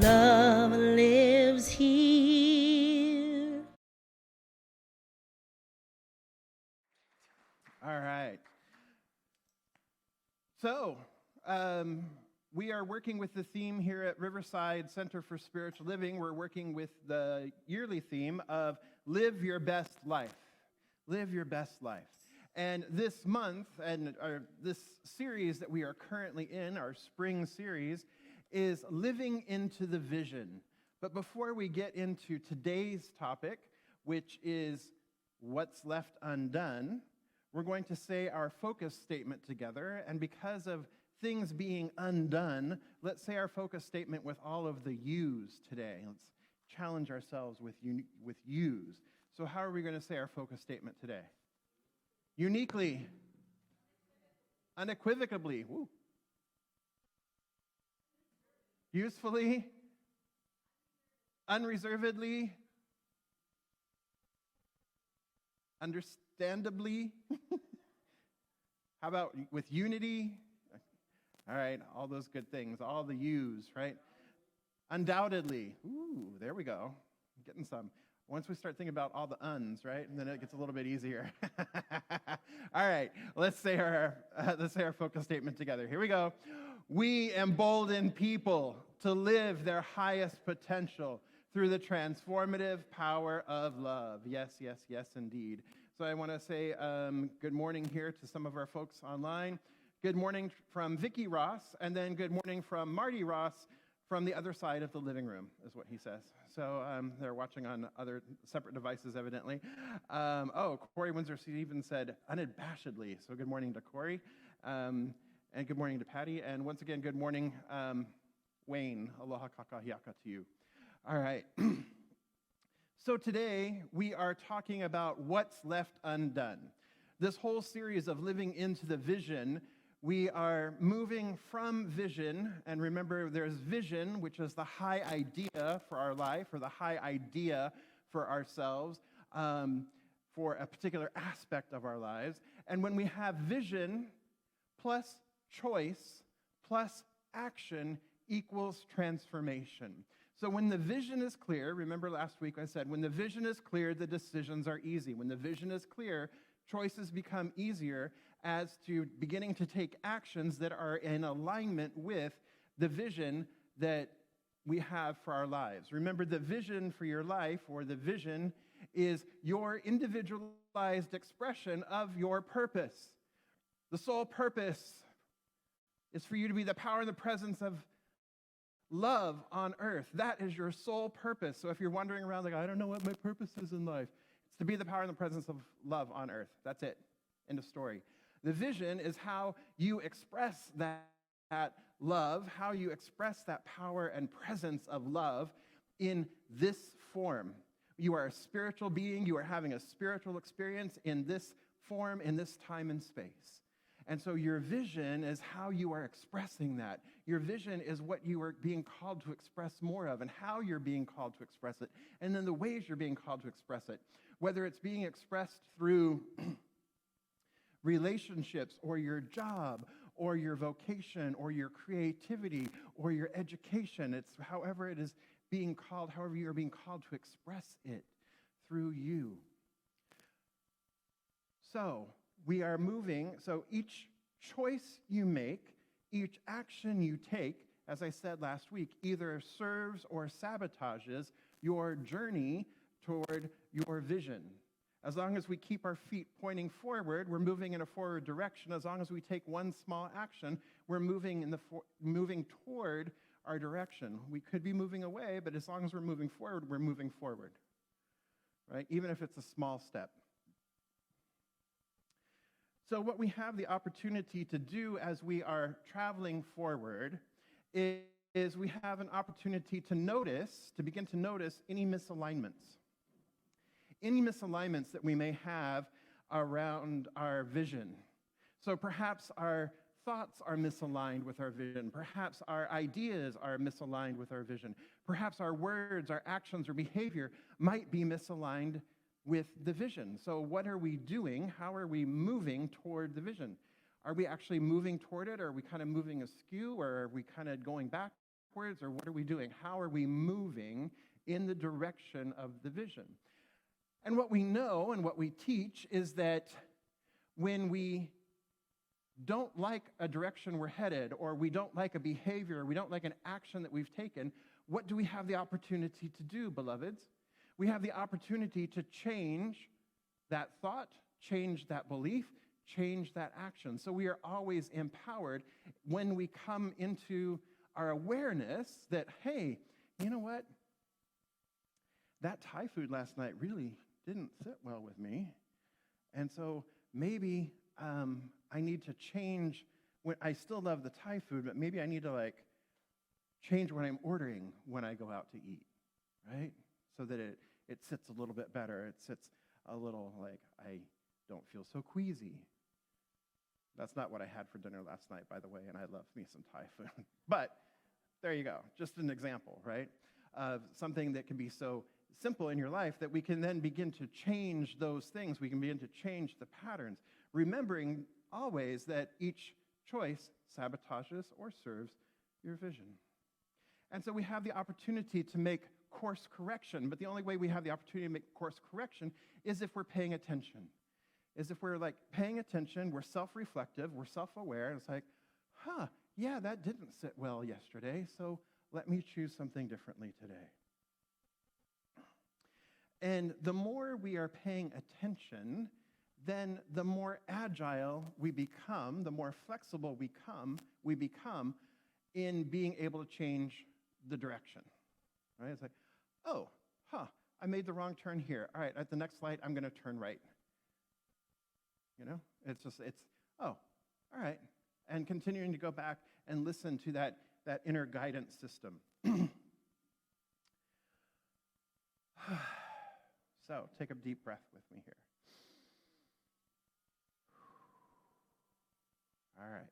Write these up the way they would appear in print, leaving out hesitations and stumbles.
love lives here. All right. So, we are working with the theme here at Riverside Center for Spiritual Living. We're working with the yearly theme of Live Your Best Life. Live Your Best Life. And this month, and this series that we are currently in, our spring series, is Living into the Vision. But before we get into today's topic, which is What's Left Undone, we're going to say our focus statement together. And because of things being undone, let's say our focus statement with all of the yous today. Let's challenge ourselves with yous. So how are we going to say our focus statement today? Uniquely, unequivocally, woo. Usefully, unreservedly, understandably. How about with unity? All right, all those good things, all the U's, right? Undoubtedly. Ooh, there we go. I'm getting some. Once we start thinking about all the uns, right, and then it gets a little bit easier. All right, let's say our focus statement together. Here we go. We embolden people to live their highest potential through the transformative power of love. Yes, yes, yes, indeed. So I want to say good morning here to some of our folks online. Good morning from Vicki Ross, and then good morning from Marty Ross from the other side of the living room, is what he says. So they're watching on other separate devices, evidently. Corey Windsor even said unabashedly. So good morning to Corey, and good morning to Patty. And once again, good morning, Wayne. Aloha kakahiaka to you. All right. So today, we are talking about what's left undone. This whole series of living into the vision, we are moving from vision, and remember there's vision, which is the high idea for our life, or the high idea for ourselves, for a particular aspect of our lives. And when we have vision plus choice plus action equals transformation. So when the vision is clear, remember last week I said, when the vision is clear, the decisions are easy. When the vision is clear, choices become easier as to beginning to take actions that are in alignment with the vision that we have for our lives. Remember, the vision for your life, or the vision, is your individualized expression of your purpose. The sole purpose is for you to be the power and the presence of love on earth. That is your sole purpose. So if you're wandering around like, I don't know what my purpose is in life, it's to be the power and the presence of love on earth. That's it. End of story. The vision is how you express that love, how you express that power and presence of love in this form. You are a spiritual being. You are having a spiritual experience in this form, in this time and space. And so your vision is how you are expressing that. Your vision is what you are being called to express more of, and how you're being called to express it, and then the ways you're being called to express it. Whether it's being expressed through relationships, or your job, or your vocation, or your creativity, or your education. It's however it is being called, however you are being called to express it through you. So we are moving, so each choice you make, each action you take, as I said last week, either serves or sabotages your journey toward your vision. As long as we keep our feet pointing forward, we're moving in a forward direction. As long as we take one small action, we're moving toward our direction. We could be moving away, but as long as we're moving forward, we're moving forward, right? Even if it's a small step. So what we have the opportunity to do as we are traveling forward is we have an opportunity to begin to notice any misalignments. Any misalignments that we may have around our vision. So perhaps our thoughts are misaligned with our vision. Perhaps our ideas are misaligned with our vision. Perhaps our words, our actions, or behavior might be misaligned with the vision. So what are we doing? How are we moving toward the vision? Are we actually moving toward it, or are we kind of moving askew, or are we kind of going backwards? backwards, or what are we doing? How are we moving in the direction of the vision? And what we know and what we teach is that when we don't like a direction we're headed, or we don't like a behavior, or we don't like an action that we've taken, what do we have the opportunity to do, beloveds? We have the opportunity to change that thought, change that belief, change that action. So we are always empowered when we come into our awareness that, hey, you know what? That Thai food last night really didn't sit well with me. And so maybe I need to change. I still love the Thai food, but maybe I need to change what I'm ordering when I go out to eat, right? So that it sits a little bit better. It sits a little I don't feel so queasy. That's not what I had for dinner last night, by the way, and I love me some Thai food. But there you go, just an example, right, of something that can be so simple in your life that we can then begin to change those things. We can begin to change the patterns, remembering always that each choice sabotages or serves your vision. And so we have the opportunity to make course correction, but the only way we have the opportunity to make course correction is if we're paying attention. Is if we're paying attention, we're self-reflective, we're self-aware, and it's yeah, that didn't sit well yesterday, so let me choose something differently today. And the more we are paying attention, then the more agile we become, the more flexible we become in being able to change the direction. Right? It's I made the wrong turn here. All right, at the next light, I'm going to turn right. All right. And continuing to go back and listen to that inner guidance system. So take a deep breath with me here. All right.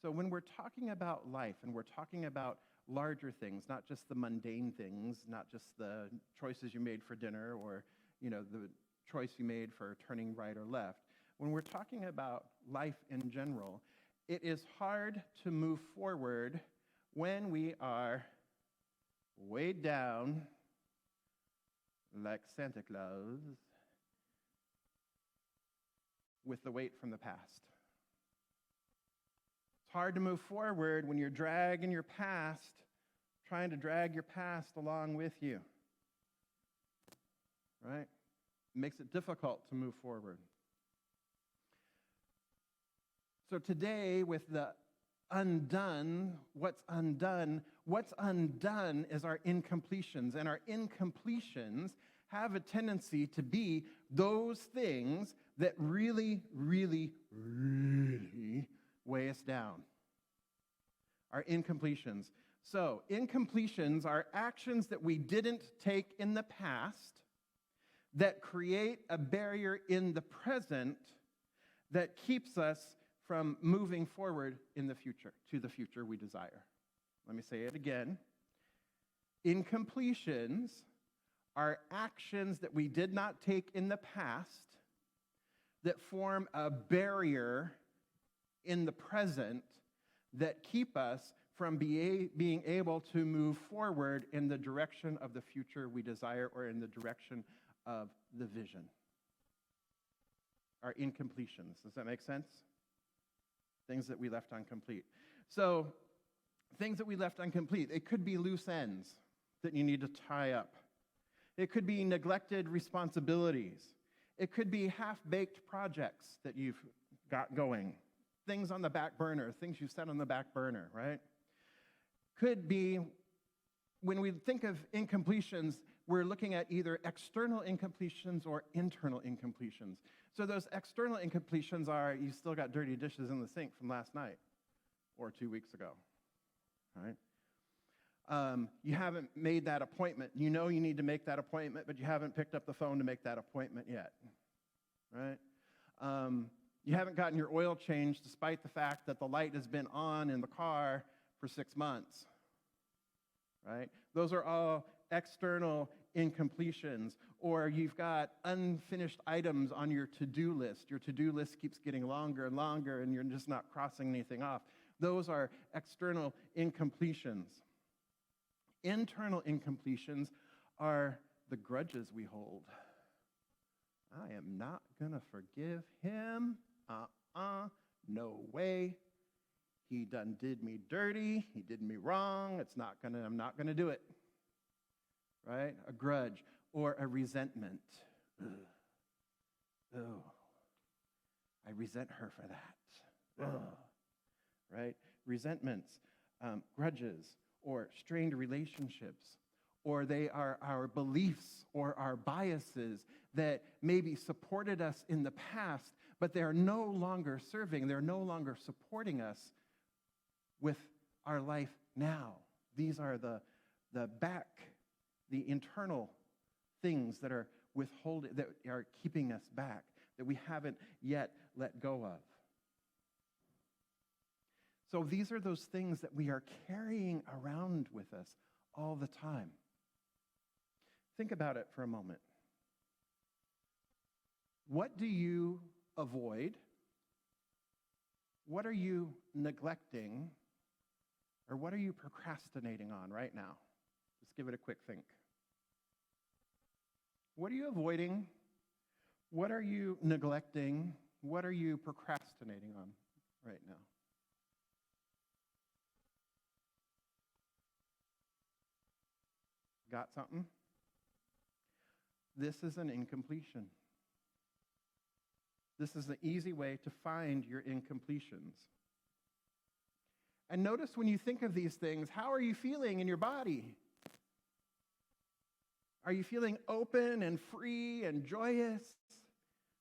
So when we're talking about life and we're talking about larger things, not just the mundane things, not just the choices you made for dinner or the choice you made for turning right or left. When we're talking about life in general, it is hard to move forward when we are weighed down like Santa Claus with the weight from the past. It's hard to move forward when you're dragging your past, trying to drag your past along with you. Right? It makes it difficult to move forward. So today, with the undone, what's undone is our incompletions. And our incompletions have a tendency to be those things that really, really, really weigh us down. Our incompletions. So, incompletions are actions that we didn't take in the past that create a barrier in the present that keeps us from moving forward in the future, to the future we desire. Let me say it again. Incompletions are actions that we did not take in the past that form a barrier in the present that keep us from being able to move forward in the direction of the future we desire or in the direction of the vision. Our incompletions. Does that make sense? Things that we left incomplete. So, things that we left incomplete. It could be loose ends that you need to tie up. It could be neglected responsibilities. It could be half-baked projects that you've got going. Things on the back burner, things you've set on the back burner, right? Could be, when we think of incompletions, we're looking at either external incompletions or internal incompletions. So those external incompletions are, you still got dirty dishes in the sink from last night or 2 weeks ago, right? You haven't made that appointment. You know you need to make that appointment, but you haven't picked up the phone to make that appointment yet, right? You haven't gotten your oil changed despite the fact that the light has been on in the car for 6 months, right? Those are all external incompletions. Or you've got unfinished items on your to-do list. Your to-do list keeps getting longer and longer, and you're just not crossing anything off. Those are external incompletions. Internal incompletions are the grudges we hold. I am not going to forgive him. No way. He done did me dirty. He did me wrong. I'm not going to do it. Right? A grudge or a resentment. Ugh. Oh, I resent her for that. Ugh. Right? Resentments, grudges, or strained relationships, or they are our beliefs or our biases that maybe supported us in the past, but they are no longer serving, they're no longer supporting us with our life now. These are the internal things that are withholding, that are keeping us back, that we haven't yet let go of. So these are those things that we are carrying around with us all the time. Think about it for a moment. What do you avoid? What are you neglecting? Or what are you procrastinating on right now? Just give it a quick think. What are you avoiding? What are you neglecting? What are you procrastinating on right now? Got something? This is an incompletion. This is the easy way to find your incompletions. And notice when you think of these things, how are you feeling in your body? Are you feeling open and free and joyous?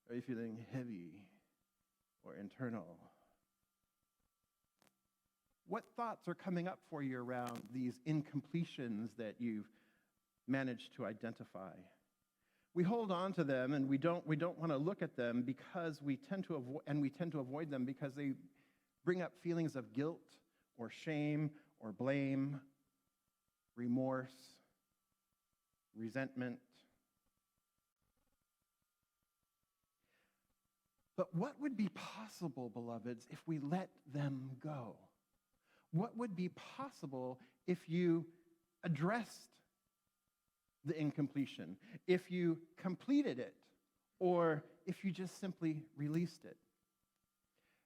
Are you feeling heavy or internal? What thoughts are coming up for you around these incompletions that you've managed to identify? We hold on to them and we don't want to look at them because we tend to avoid them because they bring up feelings of guilt or shame or blame, remorse, resentment. But what would be possible, beloveds, if we let them go? What would be possible if you addressed the incompletion, if you completed it, or if you just simply released it?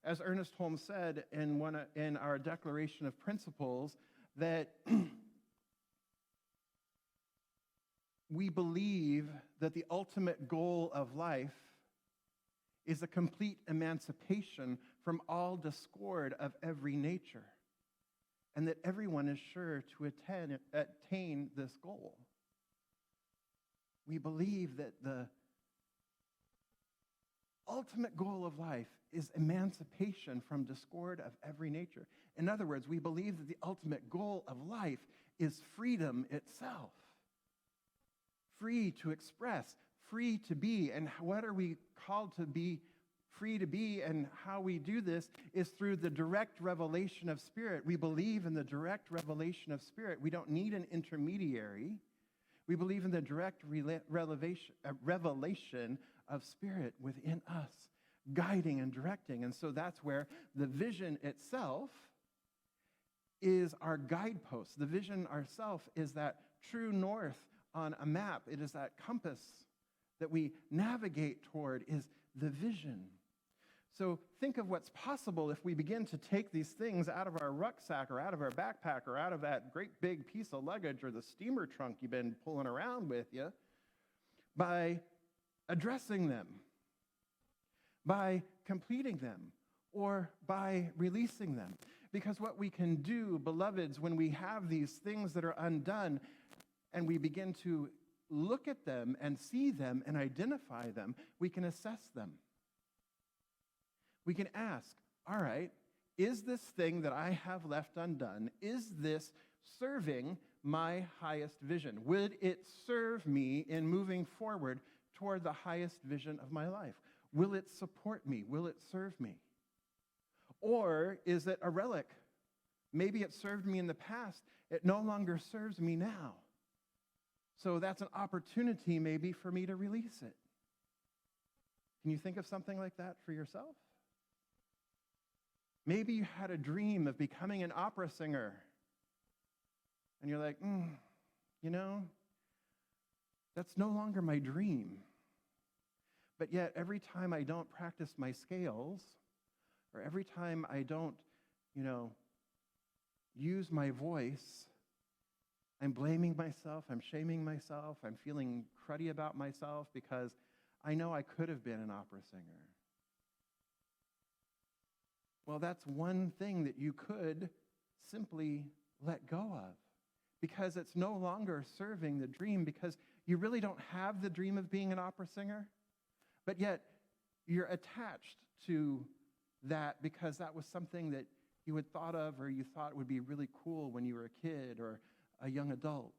As Ernest Holmes said in our Declaration of Principles, that we believe that the ultimate goal of life is a complete emancipation from all discord of every nature, and that everyone is sure to attain this goal. We believe that the ultimate goal of life is emancipation from discord of every nature. In other words, we believe that the ultimate goal of life is freedom itself. Free to express, free to be. And what are we called to be free to be? And how we do this is through the direct revelation of Spirit. We believe in the direct revelation of Spirit. We don't need an intermediary. We believe in the direct revelation of Spirit within us, guiding and directing. And so that's where the vision itself is our guidepost. The vision ourself is that true north on a map. It is that compass that we navigate toward, is the vision. So think of what's possible if we begin to take these things out of our rucksack or out of our backpack or out of that great big piece of luggage or the steamer trunk you've been pulling around with you, by addressing them, by completing them, or by releasing them. Because what we can do, beloveds, when we have these things that are undone and we begin to look at them and see them and identify them, we can assess them. We can ask, all right, is this thing that I have left undone, is this serving my highest vision? Would it serve me in moving forward toward the highest vision of my life? Will it support me? Will it serve me? Or is it a relic? Maybe it served me in the past. It no longer serves me now. So that's an opportunity maybe for me to release it. Can you think of something like that for yourself? Maybe you had a dream of becoming an opera singer. And you're like, you know, that's no longer my dream. But yet, every time I don't practice my scales, or every time I don't, use my voice, I'm blaming myself, I'm shaming myself, I'm feeling cruddy about myself because I know I could have been an opera singer. Well, that's one thing that you could simply let go of because it's no longer serving the dream, because you really don't have the dream of being an opera singer, but yet you're attached to that because that was something that you had thought of or you thought would be really cool when you were a kid or a young adult,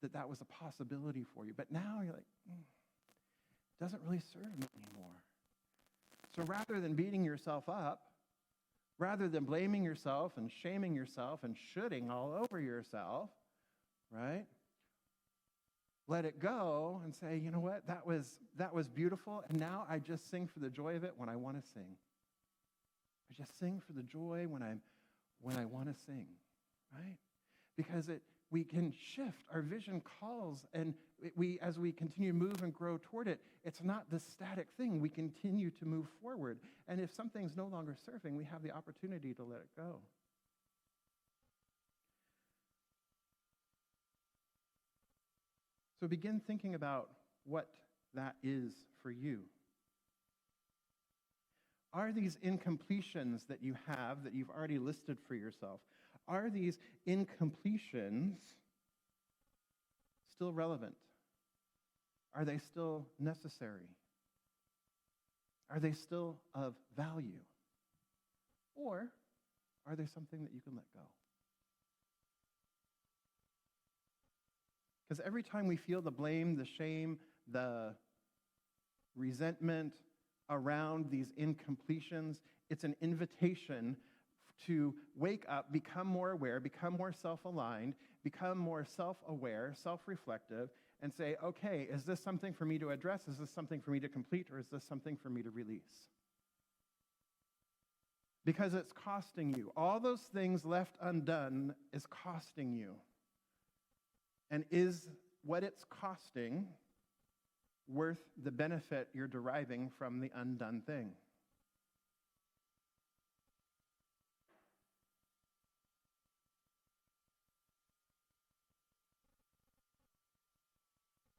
that was a possibility for you. But now you're like, it doesn't really serve me anymore. So rather than beating yourself up, rather than blaming yourself and shaming yourself and shoulding all over yourself, right? Let it go and say, you know what, that was beautiful, and now I just sing for the joy of it when I want to sing. I just sing for the joy when I want to sing, right? Because we can shift. Our vision calls, and as we continue to move and grow toward it, it's not this static thing. We continue to move forward. And if something's no longer serving, we have the opportunity to let it go. So begin thinking about what that is for you. Are these incompletions that you have, that you've already listed for yourself, are these incompletions still relevant? Are they still necessary? Are they still of value? Or are they something that you can let go? Because every time we feel the blame, the shame, the resentment around these incompletions, it's an invitation to wake up, become more aware, become more self-aligned, become more self-aware, self-reflective, and say, okay, is this something for me to address? Is this something for me to complete? Or is this something for me to release? Because it's costing you. All those things left undone is costing you. And is what it's costing worth the benefit you're deriving from the undone thing?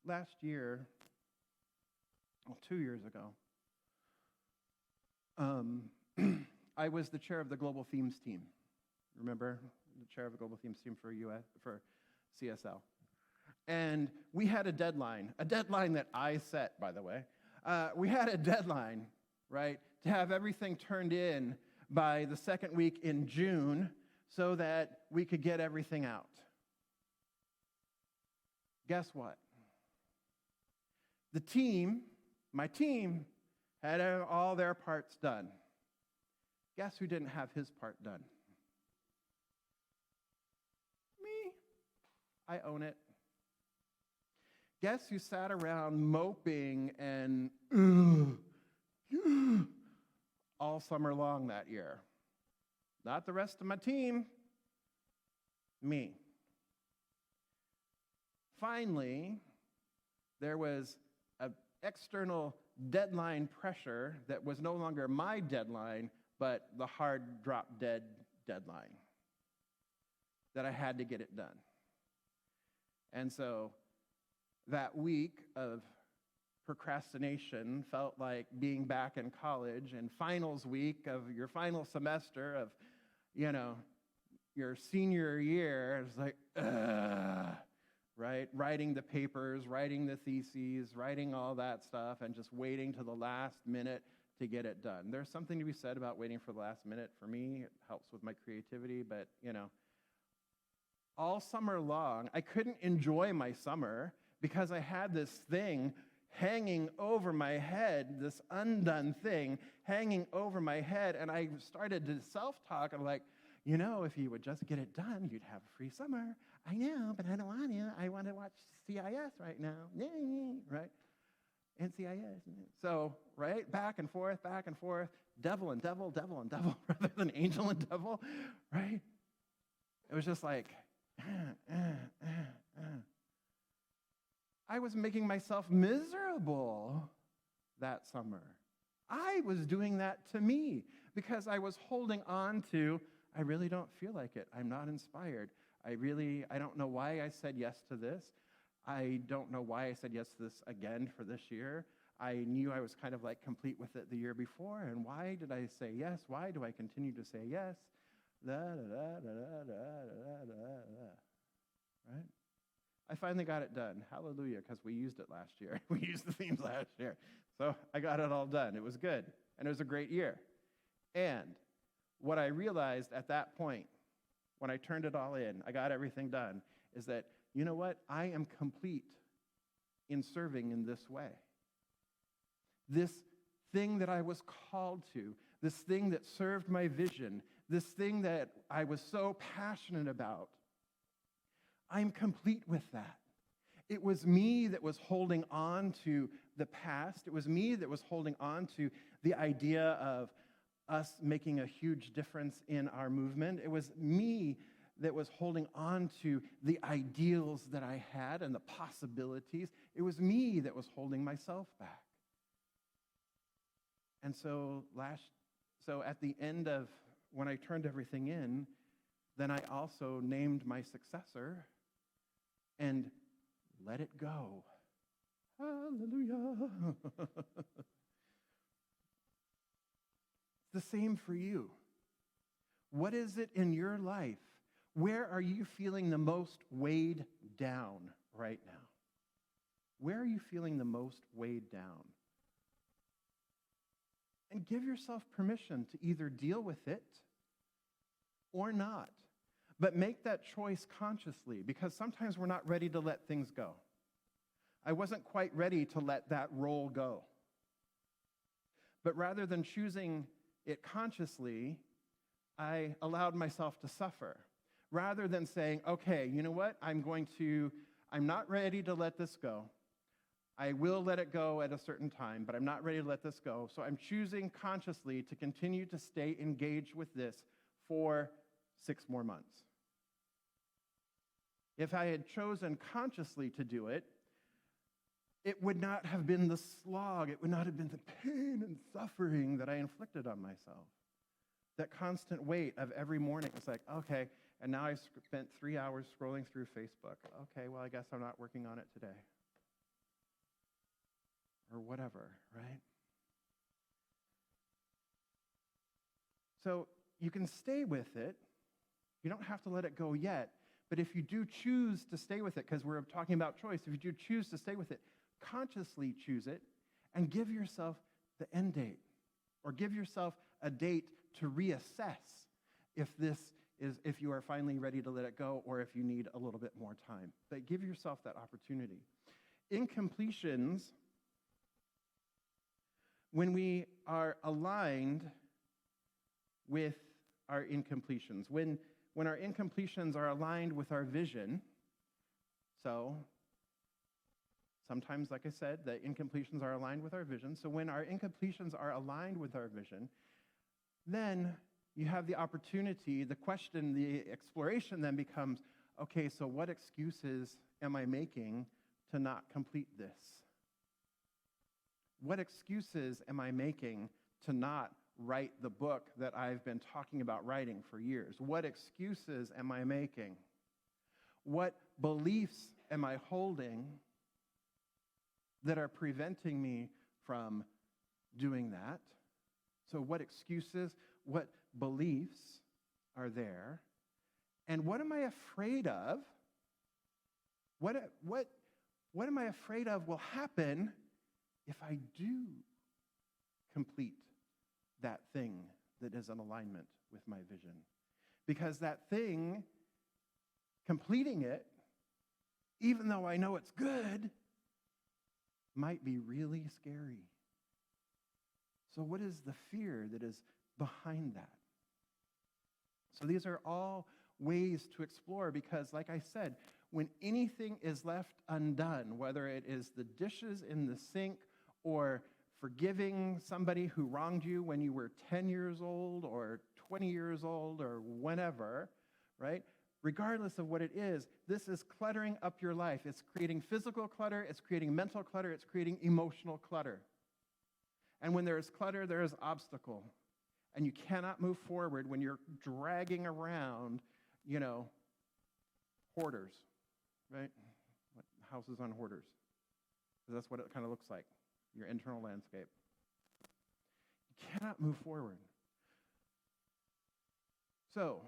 Last year, 2 years ago, I was the chair of the Global Themes team. Remember? The chair of the Global Themes team for CSL. And we had a deadline that I set, by the way. We had a deadline, right, to have everything turned in by the second week in June so that we could get everything out. Guess what? My team, had all their parts done. Guess who didn't have his part done? Me. I own it. Guess who sat around moping and all summer long that year? Not the rest of my team. Me. Finally, there was an external deadline pressure that was no longer my deadline, but the hard drop dead deadline that I had to get it done. And so that week of procrastination felt like being back in college, and finals week of your final semester of, your senior year. It's like, right? Writing the papers, writing the theses, writing all that stuff, and just waiting to the last minute to get it done. There's something to be said about waiting for the last minute. For me, it helps with my creativity, but, all summer long, I couldn't enjoy my summer because I had this thing hanging over my head, this undone thing hanging over my head, and I started to self-talk. I'm like, if you would just get it done, you'd have a free summer. I know, but I don't want to. I want to watch CIS right now. Yay, right? NCIS. So, right, back and forth, devil and devil, devil and devil, rather than angel and devil, right? It was just like, I was making myself miserable that summer. I was doing that to me because I was holding on to, I really don't feel like it. I'm not inspired. I don't know why I said yes to this. I don't know why I said yes to this again for this year. I knew I was kind of like complete with it the year before, and why did I say yes? Why do I continue to say yes? Right? I finally got it done. Hallelujah, because we used it last year. We used the themes last year. So I got it all done. It was good, and it was a great year. And what I realized at that point, when I turned it all in, I got everything done, is that, you know what? I am complete in serving in this way. This thing that I was called to, this thing that served my vision, this thing that I was so passionate about, I'm complete with that. It was me that was holding on to the past. It was me that was holding on to the idea of us making a huge difference in our movement. It was me that was holding on to the ideals that I had and the possibilities. It was me that was holding myself back. And so at the end of when I turned everything in, then I also named my successor and let it go. Hallelujah. It's the same for you. What is it in your life? Where are you feeling the most weighed down right now? Where are you feeling the most weighed down? And give yourself permission to either deal with it or not. But make that choice consciously, because sometimes we're not ready to let things go. I wasn't quite ready to let that role go. But rather than choosing it consciously, I allowed myself to suffer. Rather than saying, okay, you know what? I'm not ready to let this go. I will let it go at a certain time, but I'm not ready to let this go. So I'm choosing consciously to continue to stay engaged with this for 6 more months. If I had chosen consciously to do it, it would not have been the slog, it would not have been the pain and suffering that I inflicted on myself. That constant weight of every morning. It's like, okay, and now I spent 3 hours scrolling through Facebook. Okay, well, I guess I'm not working on it today. Or whatever, right? So you can stay with it. You don't have to let it go yet. But if you do choose to stay with it, because we're talking about choice, if you do choose to stay with it, consciously choose it and give yourself the end date. Or give yourself a date to reassess if you are finally ready to let it go or if you need a little bit more time. But give yourself that opportunity. Incompletions, when we are aligned with our incompletions, when our incompletions are aligned with our vision, so sometimes, like I said, the incompletions are aligned with our vision. So when our incompletions are aligned with our vision, then you have the opportunity, the question, the exploration then becomes, okay, so what excuses am I making to not complete this? What excuses am I making to not write the book that I've been talking about writing for years? What excuses am I making? What beliefs am I holding that are preventing me from doing that? So what excuses, what beliefs are there? And what am I afraid of? What am I afraid of will happen if I do complete that thing that is in alignment with my vision? Because that thing, completing it, even though I know it's good, might be really scary. So what is the fear that is behind that? So these are all ways to explore because, like I said, when anything is left undone, whether it is the dishes in the sink or forgiving somebody who wronged you when you were 10 years old or 20 years old or whenever, right? Regardless of what it is, this is cluttering up your life. It's creating physical clutter, it's creating mental clutter, it's creating emotional clutter. And when there is clutter, there is obstacle. And you cannot move forward when you're dragging around, hoarders, right? Houses on hoarders. Because that's what it kind of looks like, your internal landscape. You cannot move forward. So,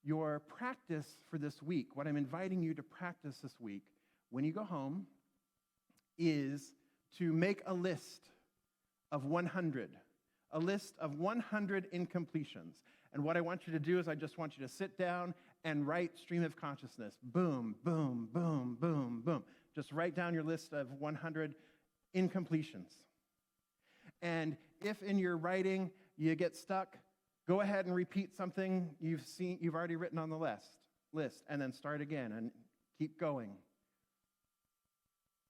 your practice for this week, what I'm inviting you to practice this week when you go home, is to make a list of 100. A list of 100 incompletions. And what I want you to do is I just want you to sit down and write stream of consciousness. Boom, boom, boom, boom, boom. Just write down your list of 100 incompletions. And if in your writing you get stuck, go ahead and repeat something you've already written on the list, and then start again and keep going.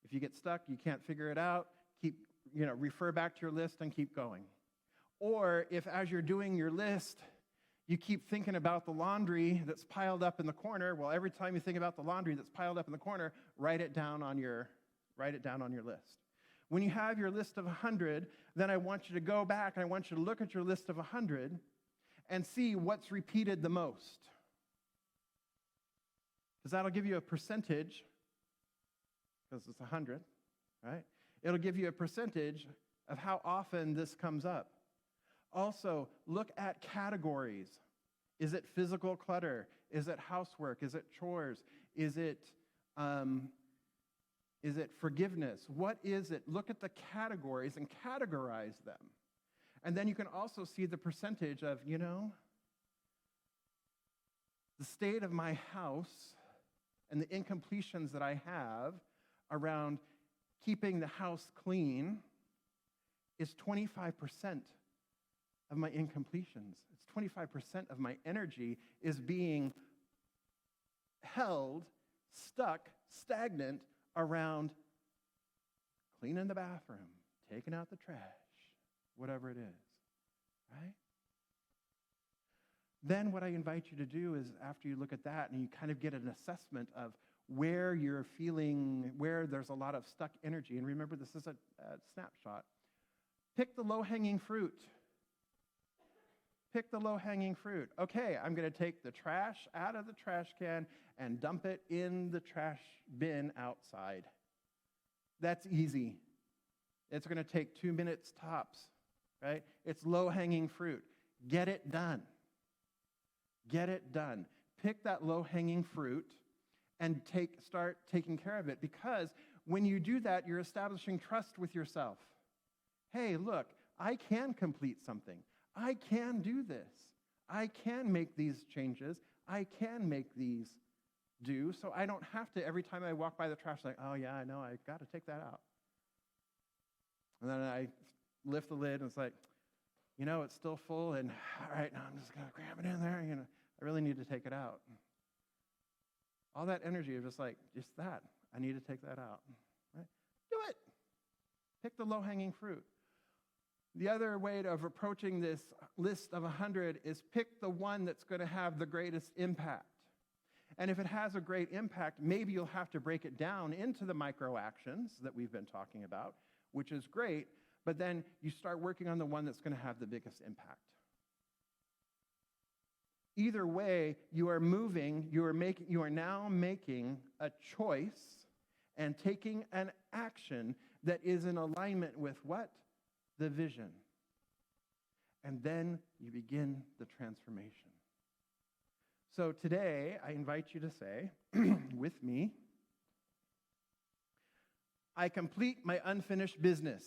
If you get stuck, you can't figure it out, refer back to your list and keep going. Or if as you're doing your list, you keep thinking about the laundry that's piled up in the corner, well, every time you think about the laundry that's piled up in the corner, write it down on your list. When you have your list of 100, then I want you to go back and I want you to look at your list of 100 and see what's repeated the most. Because that'll give you a percentage, because it's 100, right? It'll give you a percentage of how often this comes up. Also, look at categories. Is it physical clutter? Is it housework? Is it chores? Is it forgiveness? What is it? Look at the categories and categorize them. And then you can also see the percentage of, the state of my house and the incompletions that I have around keeping the house clean is 25% of my incompletions. It's 25% of my energy is being held, stuck, stagnant around cleaning the bathroom, taking out the trash, whatever it is, right? Then what I invite you to do is after you look at that and you kind of get an assessment of where you're feeling, where there's a lot of stuck energy, and remember this is a snapshot, pick the low-hanging fruit. Pick the low-hanging fruit. Okay, I'm going to take the trash out of the trash can and dump it in the trash bin outside. That's easy. It's going to take 2 minutes tops, right? It's low-hanging fruit. Get it done. Get it done. Pick that low-hanging fruit and start taking care of it, because when you do that, you're establishing trust with yourself. Hey, look, I can complete something. I can do this. I can make these changes. I can make these do, so I don't have to, every time I walk by the trash, like, oh yeah, I know, I got to take that out. And then I lift the lid, and it's like, it's still full, and all right, now I'm just going to cram it in there. I really need to take it out. All that energy is just that. I need to take that out. Right? Do it. Pick the low-hanging fruit. The other way of approaching this list of 100 is pick the one that's going to have the greatest impact. And if it has a great impact, maybe you'll have to break it down into the micro actions that we've been talking about, which is great, but then you start working on the one that's going to have the biggest impact. Either way, you are now making a choice and taking an action that is in alignment with what? The vision. And then you begin the transformation. So today, I invite you to say, with me, I complete my unfinished business.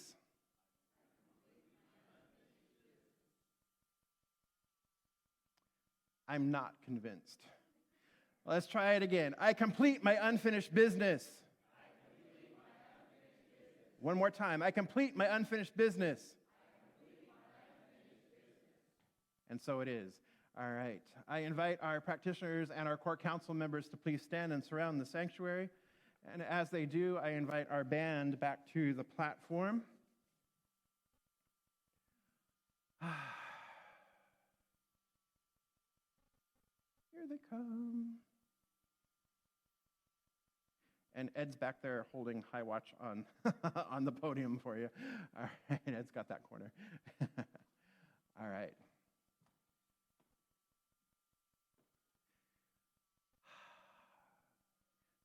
I'm not convinced. Let's try it again. I complete my unfinished business. One more time. I complete my unfinished business. And so it is. All right. I invite our practitioners and our core council members to please stand and surround the sanctuary. And as they do, I invite our band back to the platform. Here they come. And Ed's back there holding high watch on, on the podium for you. All right, Ed's got that corner. All right.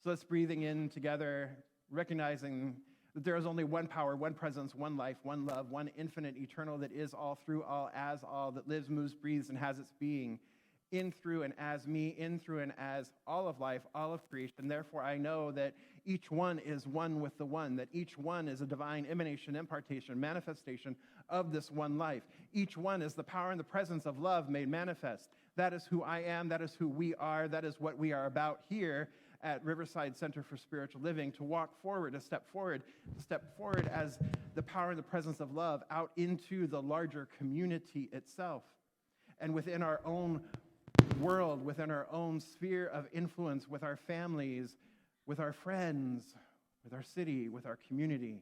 So let's breathing in together, recognizing that there is only one power, one presence, one life, one love, one infinite, eternal that is all, through all, as all, that lives, moves, breathes, and has its being in, through, and as me, in, through, and as all of life, all of creation. Therefore, I know that each one is one with the one, that each one is a divine emanation, impartation, manifestation of this one life. Each one is the power and the presence of love made manifest. That is who I am. That is who we are. That is what we are about here at Riverside Center for Spiritual Living, to walk forward, to step forward as the power and the presence of love out into the larger community itself. And within our own world, within our own sphere of influence, with our families, with our friends, with our city, with our community,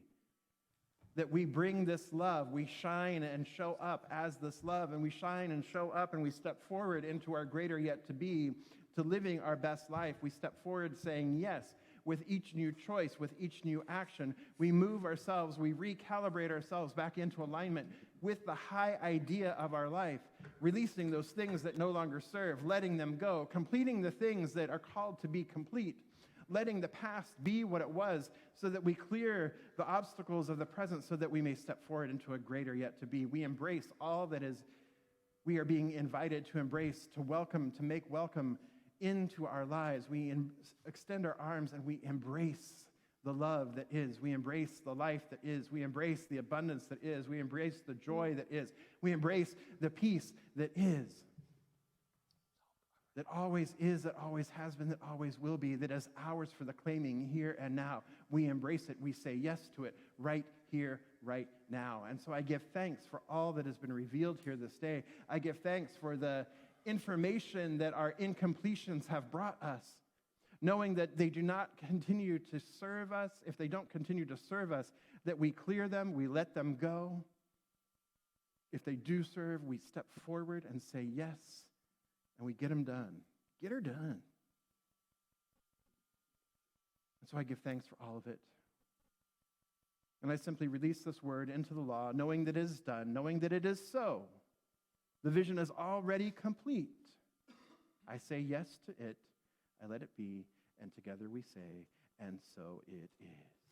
that we bring this love, we shine and show up as this love, and we shine and show up and we step forward into our greater yet to be, to living our best life. We step forward saying yes with each new choice, with each new action. We move ourselves, we recalibrate ourselves back into alignment with the high idea of our life, releasing those things that no longer serve, letting them go, completing the things that are called to be complete, letting the past be what it was so that we clear the obstacles of the present so that we may step forward into a greater yet to be. We embrace all that is, we are being invited to embrace, to welcome, to make welcome into our lives. We extend our arms and we embrace the love that is. We embrace the life that is. We embrace the abundance that is. We embrace the joy that is. We embrace the peace that is. That always is, that always has been, that always will be, that is ours for the claiming here and now. We embrace it. We say yes to it right here, right now. And so I give thanks for all that has been revealed here this day. I give thanks for the information that our incompletions have brought us, knowing that they do not continue to serve us. If they don't continue to serve us, that we clear them, we let them go. If they do serve, we step forward and say yes, and we get them done. Get her done. And so I give thanks for all of it. And I simply release this word into the law, knowing that it is done, knowing that it is so. The vision is already complete. I say yes to it, I let it be, and together we say, and so it is.